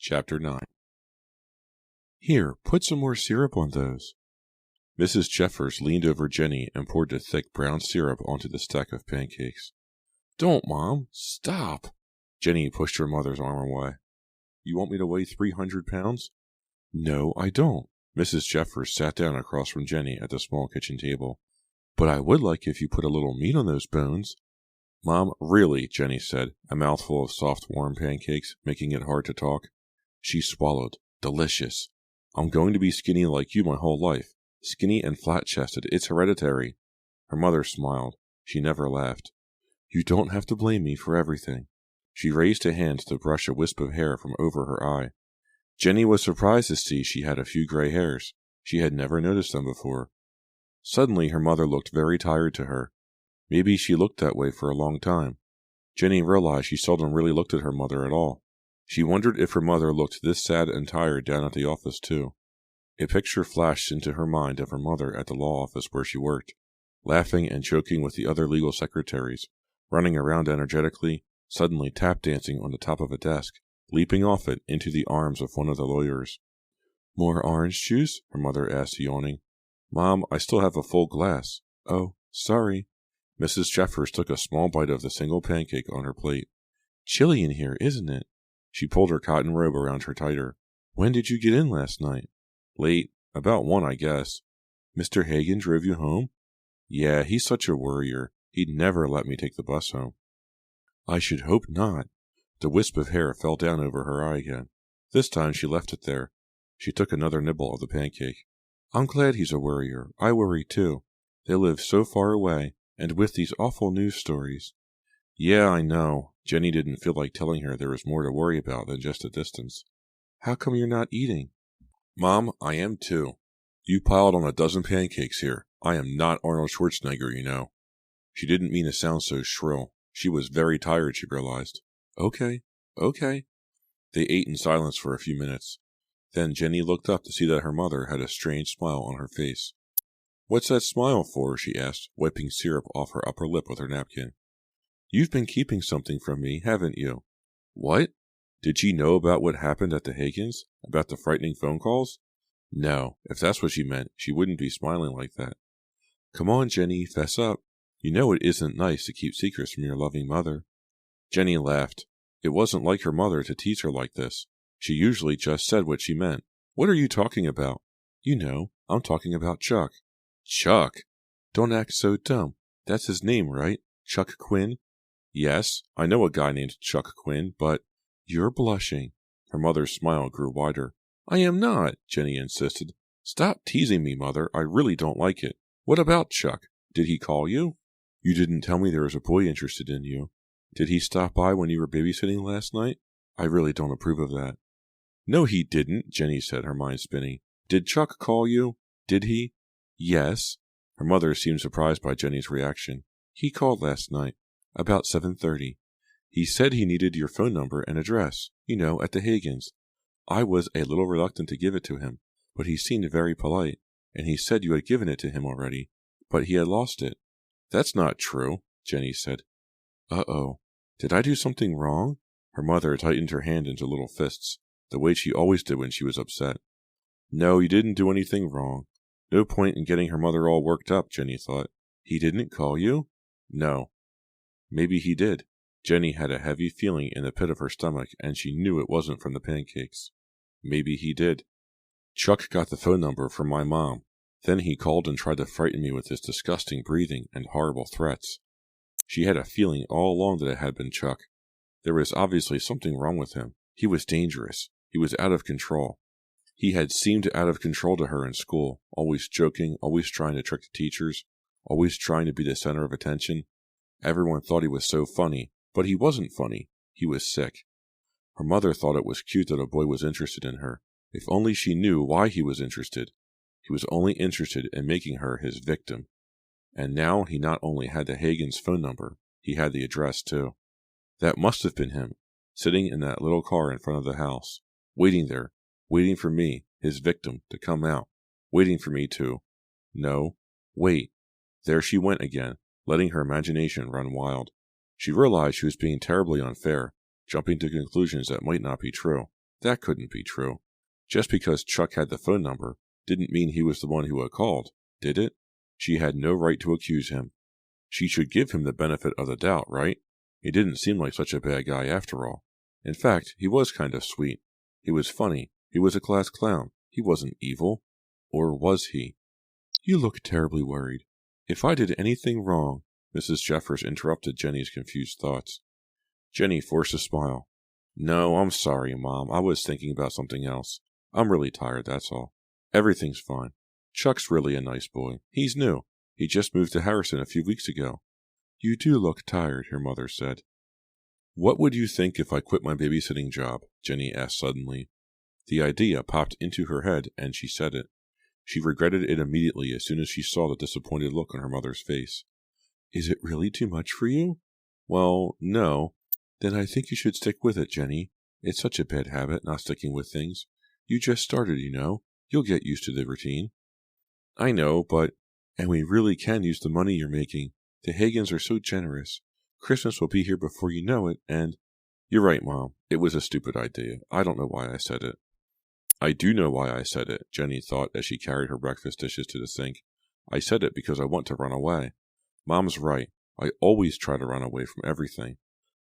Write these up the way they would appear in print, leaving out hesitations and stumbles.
Chapter 9. Here, put some more syrup on those. Mrs. Jeffers leaned over Jenny and poured the thick brown syrup onto the stack of pancakes. Don't, Mom. Stop. Jenny pushed her mother's arm away. You want me to weigh 300 pounds? No, I don't. Mrs. Jeffers sat down across from Jenny at the small kitchen table. But I would like if you put a little meat on those bones. Mom, really, Jenny said, a mouthful of soft, warm pancakes, making it hard to talk. She swallowed. Delicious. I'm going to be skinny like you my whole life. Skinny and flat-chested. It's hereditary. Her mother smiled. She never laughed. You don't have to blame me for everything. She raised a hand to brush a wisp of hair from over her eye. Jenny was surprised to see she had a few gray hairs. She had never noticed them before. Suddenly her mother looked very tired to her. Maybe she looked that way for a long time. Jenny realized she seldom really looked at her mother at all. She wondered if her mother looked this sad and tired down at the office too. A picture flashed into her mind of her mother at the law office where she worked, laughing and joking with the other legal secretaries, running around energetically, suddenly tap-dancing on the top of a desk, leaping off it into the arms of one of the lawyers. More orange juice? Her mother asked, yawning. Mom, I still have a full glass. Oh, sorry. Mrs. Jeffers took a small bite of the single pancake on her plate. Chilly in here, isn't it? She pulled her cotton robe around her tighter. When did you get in last night? Late. About 1, I guess. Mr. Hagen drove you home? Yeah, he's such a worrier. He'd never let me take the bus home. I should hope not. The wisp of hair fell down over her eye again. This time she left it there. She took another nibble of the pancake. I'm glad he's a worrier. I worry too. They live so far away, and with these awful news stories. Yeah, I know. Jenny didn't feel like telling her there was more to worry about than just a distance. How come you're not eating? Mom, I am too. You piled on a dozen pancakes here. I am not Arnold Schwarzenegger, you know. She didn't mean to sound so shrill. She was very tired, she realized. Okay. They ate in silence for a few minutes. Then Jenny looked up to see that her mother had a strange smile on her face. What's that smile for? She asked, wiping syrup off her upper lip with her napkin. You've been keeping something from me, haven't you? What? Did she know about what happened at the Hagens? About the frightening phone calls? No, if that's what she meant, she wouldn't be smiling like that. Come on, Jenny, fess up. You know it isn't nice to keep secrets from your loving mother. Jenny laughed. It wasn't like her mother to tease her like this. She usually just said what she meant. What are you talking about? You know, I'm talking about Chuck. Chuck? Don't act so dumb. That's his name, right? Chuck Quinn? Yes, I know a guy named Chuck Quinn, but... You're blushing. Her mother's smile grew wider. I am not, Jenny insisted. Stop teasing me, Mother. I really don't like it. What about Chuck? Did he call you? You didn't tell me there was a boy interested in you. Did he stop by when you were babysitting last night? I really don't approve of that. No, he didn't, Jenny said, her mind spinning. Did Chuck call you? Did he? Yes. Her mother seemed surprised by Jenny's reaction. He called last night, about 7:30. He said he needed your phone number and address, you know, at the Hagens. I was a little reluctant to give it to him, but he seemed very polite, and he said you had given it to him already, but he had lost it. That's not true, Jenny said. Uh-oh. Did I do something wrong? Her mother tightened her hand into little fists, the way she always did when she was upset. No, you didn't do anything wrong. No point in getting her mother all worked up, Jenny thought. He didn't call you? No. Maybe he did. Jenny had a heavy feeling in the pit of her stomach, and she knew it wasn't from the pancakes. Maybe he did. Chuck got the phone number from my mom. Then he called and tried to frighten me with his disgusting breathing and horrible threats. She had a feeling all along that it had been Chuck. There was obviously something wrong with him. He was dangerous. He was out of control. He had seemed out of control to her in school, always joking, always trying to trick the teachers, always trying to be the center of attention. Everyone thought he was so funny. But he wasn't funny. He was sick. Her mother thought it was cute that a boy was interested in her. If only she knew why he was interested. He was only interested in making her his victim. And now he not only had the Hagen's phone number, he had the address too. That must have been him, sitting in that little car in front of the house, waiting there, waiting for me, his victim, to come out, waiting for me to... No, wait. There she went again, letting her imagination run wild. She realized she was being terribly unfair, jumping to conclusions that might not be true. That couldn't be true. Just because Chuck had the phone number didn't mean he was the one who had called, did it? She had no right to accuse him. She should give him the benefit of the doubt, right? He didn't seem like such a bad guy after all. In fact, he was kind of sweet. He was funny. He was a class clown. He wasn't evil. Or was he? You look terribly worried. If I did anything wrong, Mrs. Jeffers interrupted Jenny's confused thoughts. Jenny forced a smile. No, I'm sorry, Mom. I was thinking about something else. I'm really tired, that's all. Everything's fine. Chuck's really a nice boy. He's new. He just moved to Harrison a few weeks ago. You do look tired, her mother said. What would you think if I quit my babysitting job? Jenny asked suddenly. The idea popped into her head, and she said it. She regretted it immediately as soon as she saw the disappointed look on her mother's face. Is it really too much for you? Well, no. Then I think you should stick with it, Jenny. It's such a bad habit, not sticking with things. You just started, you know. You'll get used to the routine. I know, but... And we really can use the money you're making. The Hagans are so generous. Christmas will be here before you know it, and... You're right, Mom. It was a stupid idea. I don't know why I said it. I do know why I said it, Jenny thought as she carried her breakfast dishes to the sink. I said it because I want to run away. Mom's right. I always try to run away from everything.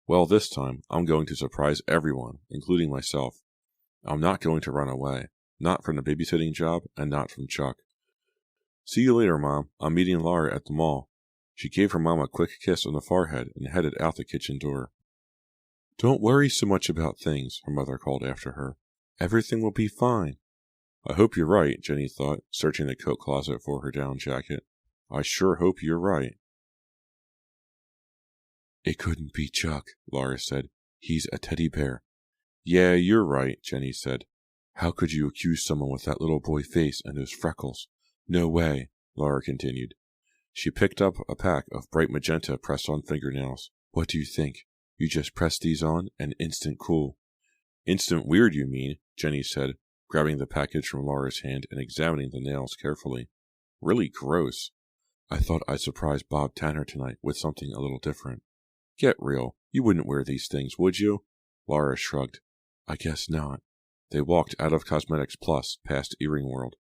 Well, this time, I'm going to surprise everyone, including myself. I'm not going to run away. Not from the babysitting job, and not from Chuck. See you later, Mom. I'm meeting Laura at the mall. She gave her mom a quick kiss on the forehead and headed out the kitchen door. Don't worry so much about things, her mother called after her. Everything will be fine. I hope you're right, Jenny thought, searching the coat closet for her down jacket. I sure hope you're right. It couldn't be Chuck, Laura said. He's a teddy bear. Yeah, you're right, Jenny said. How could you accuse someone with that little boy face and those freckles? No way, Laura continued. She picked up a pack of bright magenta press-on fingernails. What do you think? You just press these on and instant cool. Instant weird, you mean, Jenny said, grabbing the package from Laura's hand and examining the nails carefully. Really gross. I thought I'd surprise Bob Tanner tonight with something a little different. Get real. You wouldn't wear these things, would you? Laura shrugged. I guess not. They walked out of Cosmetics Plus, past Earring World.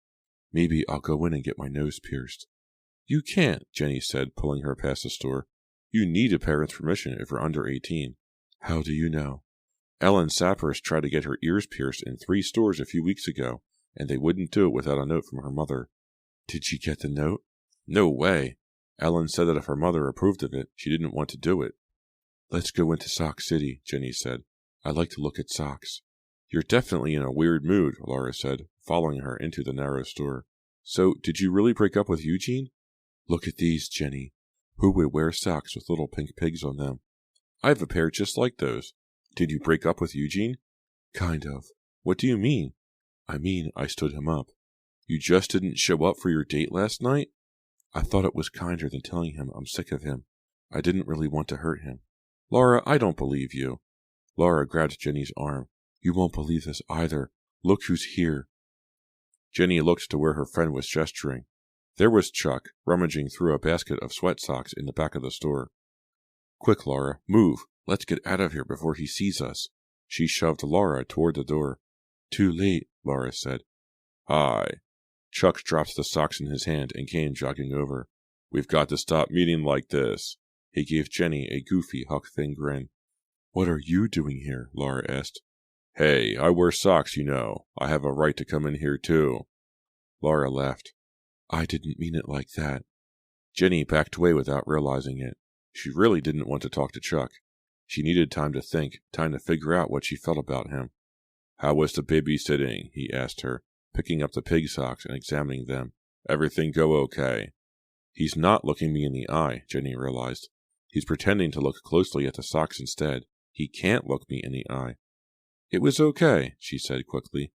Maybe I'll go in and get my nose pierced. You can't, Jenny said, pulling her past the store. You need a parent's permission if you're under 18. How do you know? Ellen Sappers tried to get her ears pierced in 3 stores a few weeks ago, and they wouldn't do it without a note from her mother. Did she get the note? No way. Ellen said that if her mother approved of it, she didn't want to do it. Let's go into Sock City, Jenny said. I like to look at socks. You're definitely in a weird mood, Laura said, following her into the narrow store. So, did you really break up with Eugene? Look at these, Jenny. Who would wear socks with little pink pigs on them? I have a pair just like those. Did you break up with Eugene? Kind of. What do you mean? I mean, I stood him up. You just didn't show up for your date last night? I thought it was kinder than telling him I'm sick of him. I didn't really want to hurt him. Laura, I don't believe you. Laura grabbed Jenny's arm. You won't believe this either. Look who's here. Jenny looked to where her friend was gesturing. There was Chuck, rummaging through a basket of sweat socks in the back of the store. Quick, Laura, move. Let's get out of here before he sees us. She shoved Laura toward the door. Too late, Laura said. Hi. Chuck dropped the socks in his hand and came jogging over. We've got to stop meeting like this. He gave Jenny a goofy Huck Finn grin. What are you doing here? Laura asked. Hey, I wear socks, you know. I have a right to come in here, too. Laura laughed. I didn't mean it like that. Jenny backed away without realizing it. She really didn't want to talk to Chuck. She needed time to think, time to figure out what she felt about him. How was the babysitting? He asked her, picking up the pig socks and examining them. Everything go okay? He's not looking me in the eye, Jenny realized. He's pretending to look closely at the socks instead. He can't look me in the eye. It was okay, she said quickly.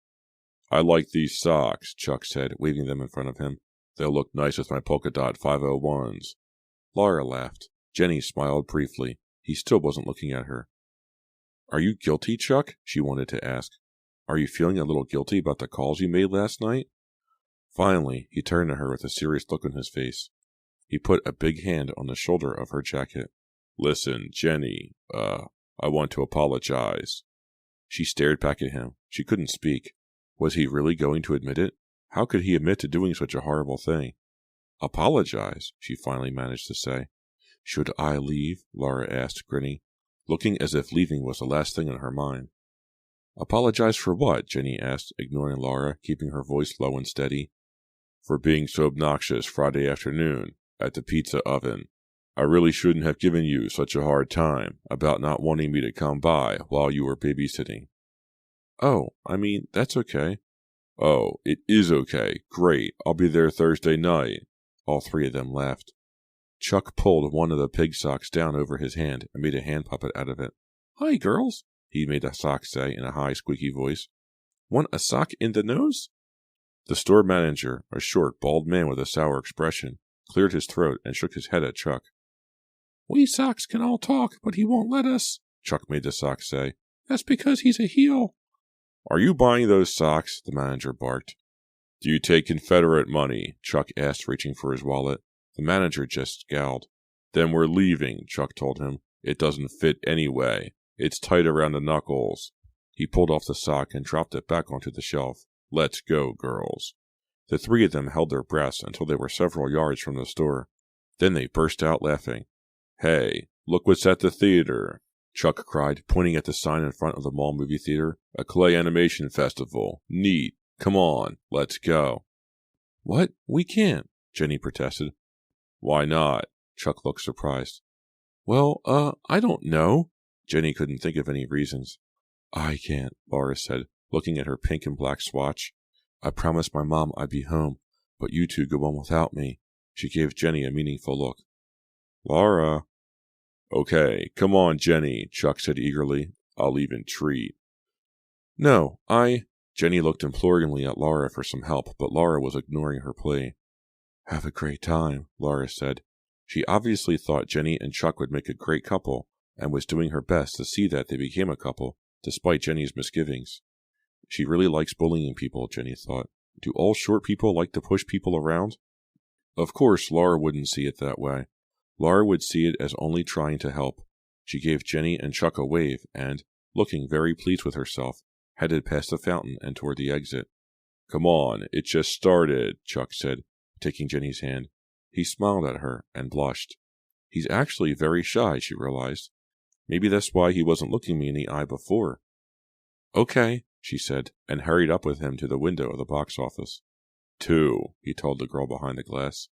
I like these socks, Chuck said, waving them in front of him. They'll look nice with my polka dot 501s. Laura laughed. Jenny smiled briefly. He still wasn't looking at her. Are you guilty, Chuck? She wanted to ask. Are you feeling a little guilty about the calls you made last night? Finally, he turned to her with a serious look on his face. He put a big hand on the shoulder of her jacket. Listen, Jenny, I want to apologize. She stared back at him. She couldn't speak. Was he really going to admit it? How could he admit to doing such a horrible thing? Apologize, she finally managed to say. Should I leave? Laura asked, grinning, looking as if leaving was the last thing on her mind. Apologize for what? Jenny asked, ignoring Laura, keeping her voice low and steady. For being so obnoxious Friday afternoon at the pizza oven. I really shouldn't have given you such a hard time about not wanting me to come by while you were babysitting. Oh, I mean, that's okay. Oh, it is okay. Great. I'll be there Thursday night. All three of them laughed. Chuck pulled one of the pig socks down over his hand and made a hand puppet out of it. Hi, girls, he made the sock say in a high, squeaky voice. Want a sock in the nose? The store manager, a short, bald man with a sour expression, cleared his throat and shook his head at Chuck. We socks can all talk, but he won't let us, Chuck made the sock say. That's because he's a heel. Are you buying those socks? The manager barked. Do you take Confederate money? Chuck asked, reaching for his wallet. The manager just scowled. Then we're leaving, Chuck told him. It doesn't fit anyway. It's tight around the knuckles. He pulled off the sock and dropped it back onto the shelf. Let's go, girls. The three of them held their breaths until they were several yards from the store. Then they burst out laughing. Hey, look what's at the theater, Chuck cried, pointing at the sign in front of the mall movie theater. A clay animation festival. Neat. Come on, let's go. What? We can't, Jenny protested. Why not? Chuck looked surprised. Well, I don't know. Jenny couldn't think of any reasons. I can't, Laura said, looking at her pink and black swatch. I promised my mom I'd be home, but you two go on without me. She gave Jenny a meaningful look. Laura. Okay, come on, Jenny, Chuck said eagerly. I'll even treat. No, Jenny looked imploringly at Laura for some help, but Laura was ignoring her plea. Have a great time, Laura said. She obviously thought Jenny and Chuck would make a great couple, and was doing her best to see that they became a couple, despite Jenny's misgivings. She really likes bullying people, Jenny thought. Do all short people like to push people around? Of course, Laura wouldn't see it that way. Laura would see it as only trying to help. She gave Jenny and Chuck a wave and, looking very pleased with herself, headed past the fountain and toward the exit. Come on, it just started, Chuck said, taking Jenny's hand. He smiled at her and blushed. He's actually very shy, she realized. Maybe that's why he wasn't looking me in the eye before. Okay, she said, and hurried up with him to the window of the box office. 2, he told the girl behind the glass.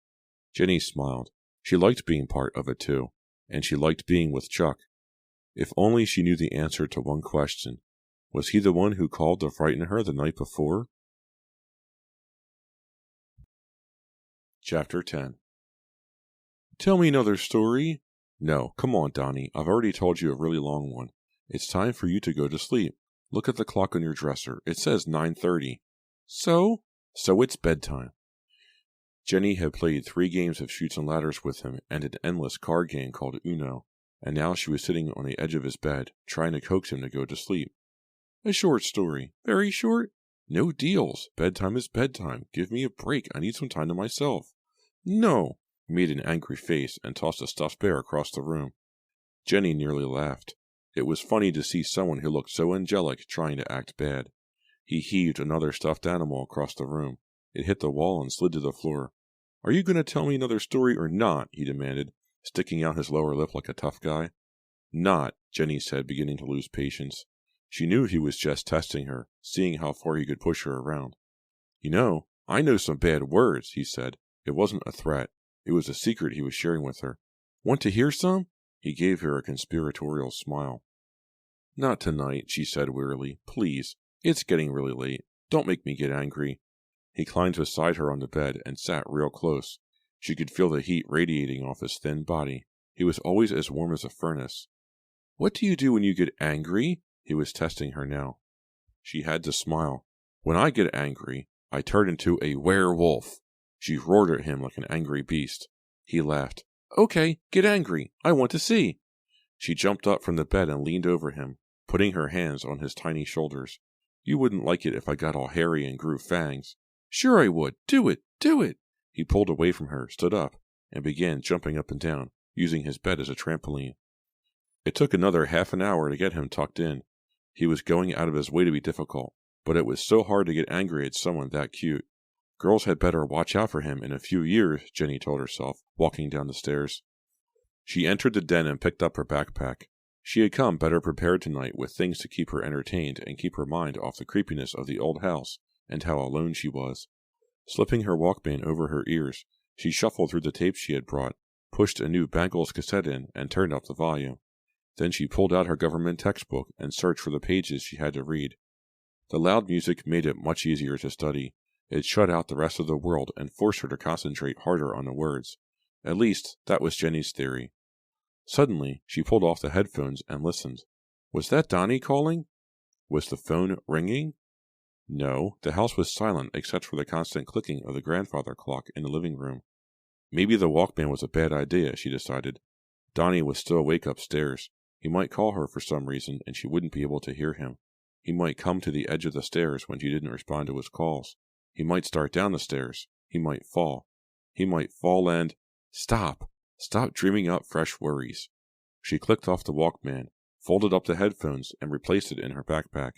Jenny smiled. She liked being part of it too, and she liked being with Chuck. If only she knew the answer to one question. Was he the one who called to frighten her the night before? Chapter 10. Tell me another story. No, come on, Donnie. I've already told you a really long one. It's time for you to go to sleep. Look at the clock on your dresser. It says 9:30. So it's bedtime. Jenny had played 3 games of Chutes and Ladders with him and an endless card game called Uno, and now she was sitting on the edge of his bed, trying to coax him to go to sleep. A short story. Very short? No deals. Bedtime is bedtime. Give me a break. I need some time to myself. No. He made an angry face and tossed a stuffed bear across the room. Jenny nearly laughed. It was funny to see someone who looked so angelic trying to act bad. He heaved another stuffed animal across the room. It hit the wall and slid to the floor. Are you going to tell me another story or not? He demanded, sticking out his lower lip like a tough guy. Not, Jenny said, beginning to lose patience. She knew he was just testing her, seeing how far he could push her around. You know, I know some bad words, he said. It wasn't a threat. It was a secret he was sharing with her. Want to hear some? He gave her a conspiratorial smile. Not tonight, she said wearily. Please. It's getting really late. Don't make me get angry. He climbed beside her on the bed and sat real close. She could feel the heat radiating off his thin body. He was always as warm as a furnace. What do you do when you get angry? He was testing her now. She had to smile. When I get angry, I turn into a werewolf. She roared at him like an angry beast. He laughed. Okay, get angry. I want to see. She jumped up from the bed and leaned over him, putting her hands on his tiny shoulders. You wouldn't like it if I got all hairy and grew fangs. Sure I would. Do it. Do it. He pulled away from her, stood up, and began jumping up and down, using his bed as a trampoline. It took another half an hour to get him tucked in. He was going out of his way to be difficult, but it was so hard to get angry at someone that cute. Girls had better watch out for him in a few years, Jenny told herself, walking down the stairs. She entered the den and picked up her backpack. She had come better prepared tonight with things to keep her entertained and keep her mind off the creepiness of the old house and how alone she was. Slipping her Walkman over her ears, she shuffled through the tapes she had brought, pushed a new Bangles cassette in, and turned up the volume. Then she pulled out her government textbook and searched for the pages she had to read. The loud music made it much easier to study. It shut out the rest of the world and forced her to concentrate harder on the words. At least, that was Jenny's theory. Suddenly, she pulled off the headphones and listened. Was that Donnie calling? Was the phone ringing? No, the house was silent except for the constant clicking of the grandfather clock in the living room. Maybe the Walkman was a bad idea, she decided. Donnie was still awake upstairs. He might call her for some reason and she wouldn't be able to hear him. He might come to the edge of the stairs when she didn't respond to his calls. He might start down the stairs. He might fall. He might fall and... Stop! Stop dreaming up fresh worries. She clicked off the Walkman, folded up the headphones, and replaced it in her backpack.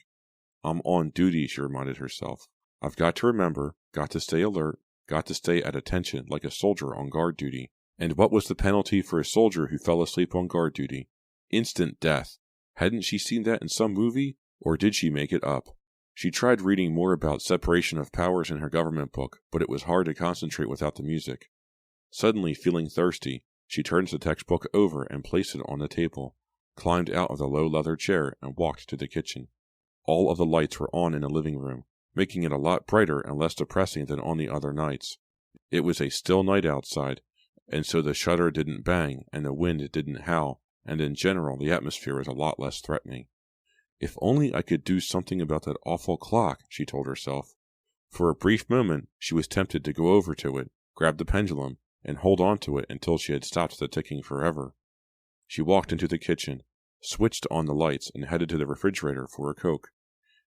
I'm on duty, she reminded herself. I've got to remember, got to stay alert, got to stay at attention like a soldier on guard duty. And what was the penalty for a soldier who fell asleep on guard duty? Instant death. Hadn't she seen that in some movie? Or did she make it up? She tried reading more about separation of powers in her government book, but it was hard to concentrate without the music. Suddenly feeling thirsty, she turned the textbook over and placed it on the table, climbed out of the low leather chair, and walked to the kitchen. All of the lights were on in the living room, making it a lot brighter and less depressing than on the other nights. It was a still night outside, and so the shutter didn't bang and the wind didn't howl, and in general the atmosphere was a lot less threatening. If only I could do something about that awful clock, she told herself. For a brief moment she was tempted to go over to it, grab the pendulum, and hold on to it until she had stopped the ticking forever. She walked into the kitchen, switched on the lights, and headed to the refrigerator for a Coke.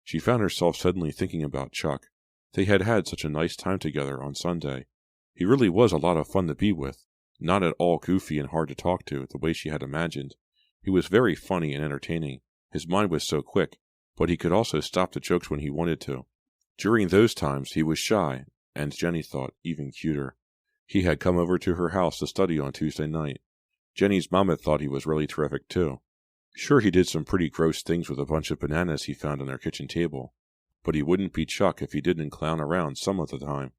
She found herself suddenly thinking about Chuck. They had had such a nice time together on Sunday. He really was a lot of fun to be with, not at all goofy and hard to talk to the way she had imagined. He was very funny and entertaining. His mind was so quick, but he could also stop the jokes when he wanted to. During those times he was shy, and Jenny thought even cuter. He had come over to her house to study on Tuesday night. Jenny's mom had thought he was really terrific too. Sure, he did some pretty gross things with a bunch of bananas he found on their kitchen table, but he wouldn't be Chuck if he didn't clown around some of the time.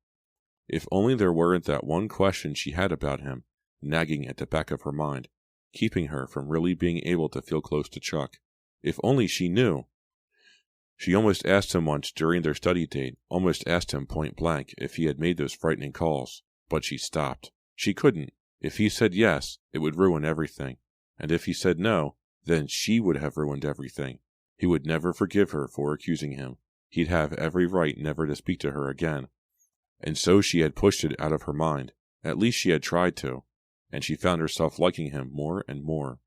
If only there weren't that one question she had about him, nagging at the back of her mind, keeping her from really being able to feel close to Chuck. If only she knew. She almost asked him once during their study date, almost asked him point blank if he had made those frightening calls, but she stopped. She couldn't. If he said yes, it would ruin everything, and if he said no, then she would have ruined everything. He would never forgive her for accusing him. He'd have every right never to speak to her again. And so she had pushed it out of her mind. At least she had tried to, and she found herself liking him more and more.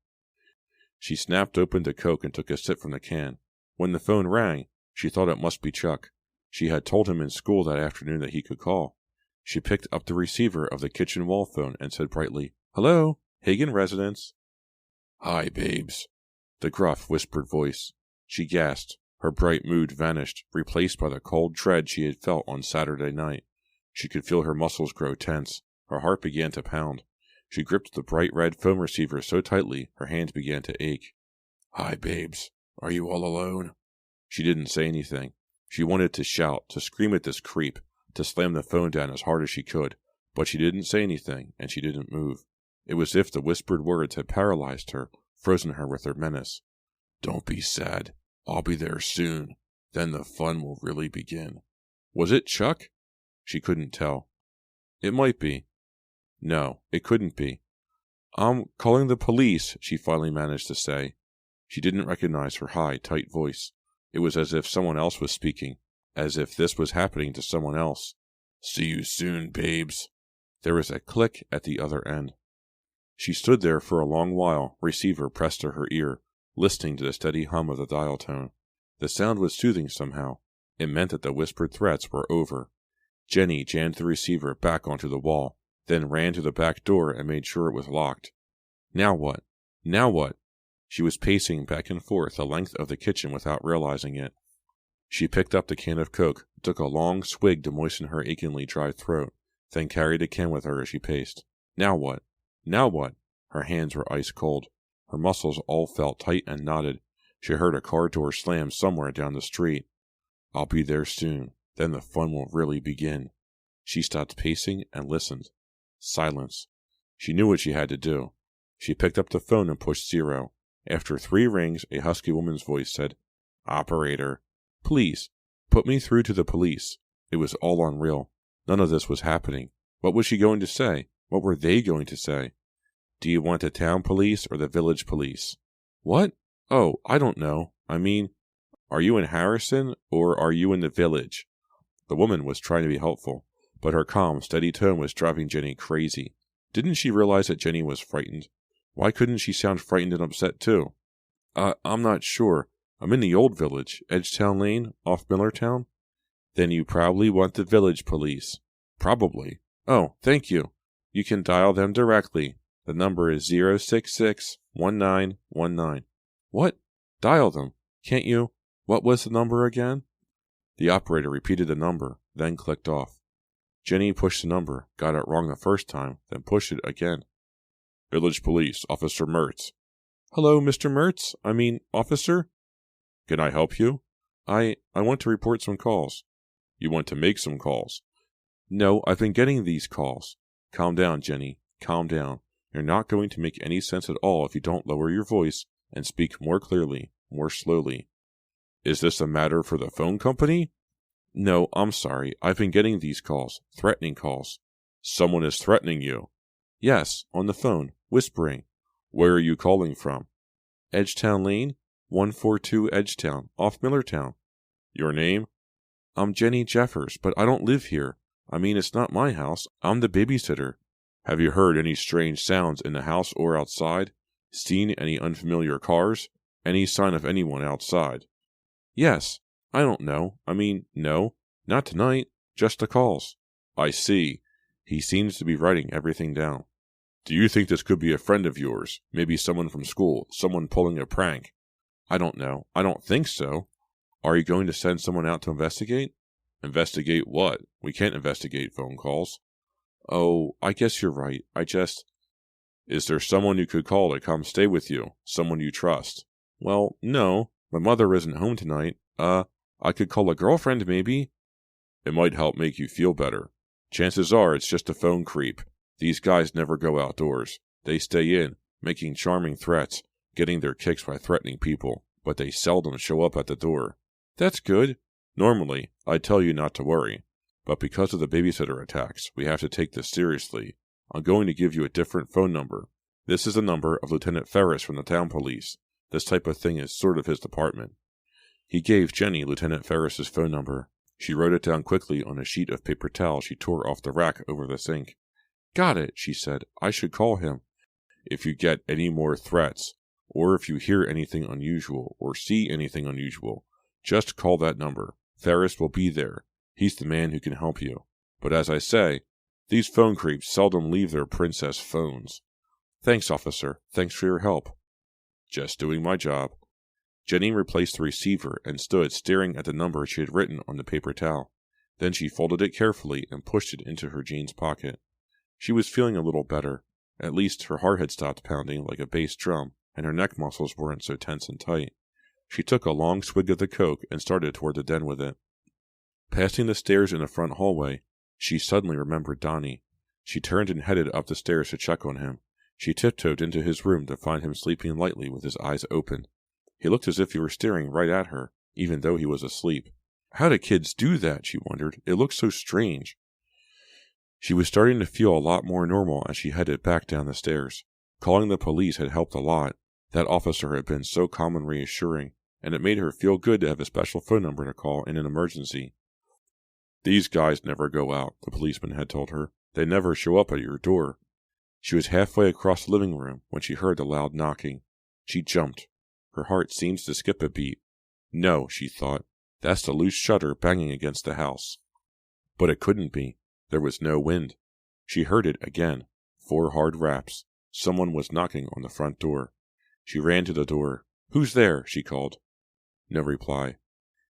She snapped open the Coke and took a sip from the can. When the phone rang, she thought it must be Chuck. She had told him in school that afternoon that he could call. She picked up the receiver of the kitchen wall phone and said brightly, "Hello, Hagen Residence." "Hi, babes," the gruff, whispered voice. She gasped. Her bright mood vanished, replaced by the cold dread she had felt on Saturday night. She could feel her muscles grow tense. Her heart began to pound. She gripped the bright red phone receiver so tightly her hands began to ache. "Hi, babes. Are you all alone?" She didn't say anything. She wanted to shout, to scream at this creep, to slam the phone down as hard as she could, but she didn't say anything, and she didn't move. It was as if the whispered words had paralyzed her, frozen her with their menace. "Don't be sad. I'll be there soon. Then the fun will really begin." Was it Chuck? She couldn't tell. It might be. No, it couldn't be. "I'm calling the police," she finally managed to say. She didn't recognize her high, tight voice. It was as if someone else was speaking, as if this was happening to someone else. "See you soon, babes." There was a click at the other end. She stood there for a long while, receiver pressed to her ear, listening to the steady hum of the dial tone. The sound was soothing somehow. It meant that the whispered threats were over. Jenny jammed the receiver back onto the wall, then ran to the back door and made sure it was locked. Now what? Now what? She was pacing back and forth the length of the kitchen without realizing it. She picked up the can of Coke, took a long swig to moisten her achingly dry throat, then carried the can with her as she paced. Now what? Now what? Her hands were ice cold. Her muscles all felt tight and knotted. She heard a car door slam somewhere down the street. I'll be there soon. Then the fun will really begin. She stopped pacing and listened. Silence. She knew what she had to do. She picked up the phone and pushed 0. After 3 rings, a husky woman's voice said, "Operator, please, put me through to the police." It was all unreal. None of this was happening. What was she going to say? What were they going to say? Do you want the town police or the village police? What? Oh, I don't know. I mean, are you in Harrison or are you in the village? The woman was trying to be helpful, but her calm, steady tone was driving Jenny crazy. Didn't she realize that Jenny was frightened? Why couldn't she sound frightened and upset too? I'm not sure. I'm in the old village, Edgetown Lane, off Millertown. Then you probably want the village police. Probably. Oh, thank you. You can dial them directly. The number is 066-1919. What? Dial them. Can't you? What was the number again? The operator repeated the number, then clicked off. Jenny pushed the number, got it wrong the first time, then pushed it again. Village Police, Officer Mertz. Hello, Mr. Mertz? Officer? Can I help you? I want to report some calls. You want to make some calls? No, I've been getting these calls. Calm down, Jenny. Calm down. You're not going to make any sense at all if you don't lower your voice and speak more clearly, more slowly. Is this a matter for the phone company? No, I'm sorry. I've been getting these calls, threatening calls. Someone is threatening you? Yes, on the phone, whispering. Where are you calling from? Edgetown Lane, 142 Edgetown, off Millertown. Your name? I'm Jenny Jeffers, but I don't live here. It's not my house. I'm the babysitter. Have you heard any strange sounds in the house or outside? Seen any unfamiliar cars? Any sign of anyone outside? Yes. I don't know. No. Not tonight. Just the calls. I see. He seems to be writing everything down. Do you think this could be a friend of yours? Maybe someone from school, someone pulling a prank? I don't know. I don't think so. Are you going to send someone out to investigate? Investigate what? We can't investigate phone calls. Oh, I guess you're right. Is there someone you could call to come stay with you? Someone you trust? Well, no. My mother isn't home tonight. I could call a girlfriend, maybe. It might help make you feel better. Chances are it's just a phone creep. These guys never go outdoors. They stay in, making charming threats, getting their kicks by threatening people, but they seldom show up at the door. That's good. Normally, I'd tell you not to worry, but because of the babysitter attacks, we have to take this seriously. I'm going to give you a different phone number. This is the number of Lieutenant Ferris from the town police. This type of thing is sort of his department. He gave Jenny Lieutenant Ferris's phone number. She wrote it down quickly on a sheet of paper towel she tore off the rack over the sink. Got it, she said. I should call him. If you get any more threats, or if you hear anything unusual, or see anything unusual, just call that number. Ferris will be there. He's the man who can help you. But as I say, these phone creeps seldom leave their princess phones. Thanks, officer. Thanks for your help. Just doing my job. Jenny replaced the receiver and stood staring at the number she had written on the paper towel. Then she folded it carefully and pushed it into her jeans pocket. She was feeling a little better. At least her heart had stopped pounding like a bass drum, and her neck muscles weren't so tense and tight. She took a long swig of the Coke and started toward the den with it. Passing the stairs in the front hallway, she suddenly remembered Donnie. She turned and headed up the stairs to check on him. She tiptoed into his room to find him sleeping lightly with his eyes open. He looked as if he were staring right at her, even though he was asleep. How do kids do that, she wondered. It looked so strange. She was starting to feel a lot more normal as she headed back down the stairs. Calling the police had helped a lot. That officer had been so calm and reassuring, and it made her feel good to have a special phone number to call in an emergency. These guys never go out, the policeman had told her. They never show up at your door. She was halfway across the living room when she heard the loud knocking. She jumped. Her heart seemed to skip a beat. No, she thought. That's the loose shutter banging against the house. But it couldn't be. There was no wind. She heard it again. 4 hard raps. Someone was knocking on the front door. She ran to the door. "Who's there?" she called. No reply.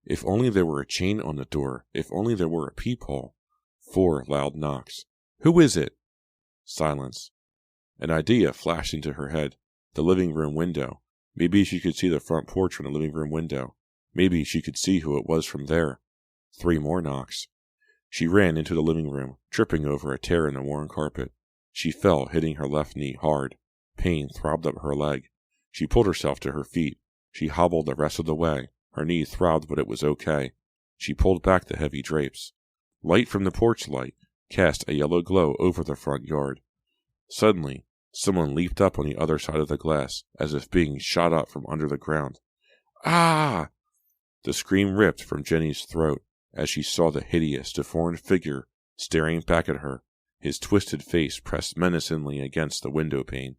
If only there were a chain on the door. If only there were a peephole. 4 loud knocks. "Who is it?" Silence. An idea flashed into her head. The living room window. Maybe she could see the front porch from the living room window. Maybe she could see who it was from there. 3 more knocks. She ran into the living room, tripping over a tear in the worn carpet. She fell, hitting her left knee hard. Pain throbbed up her leg. She pulled herself to her feet. She hobbled the rest of the way. Her knee throbbed, but it was okay. She pulled back the heavy drapes. Light from the porch light cast a yellow glow over the front yard. Suddenly, someone leaped up on the other side of the glass, as if being shot up from under the ground. "Ah!" The scream ripped from Jenny's throat as she saw the hideous, deformed figure staring back at her, his twisted face pressed menacingly against the window pane.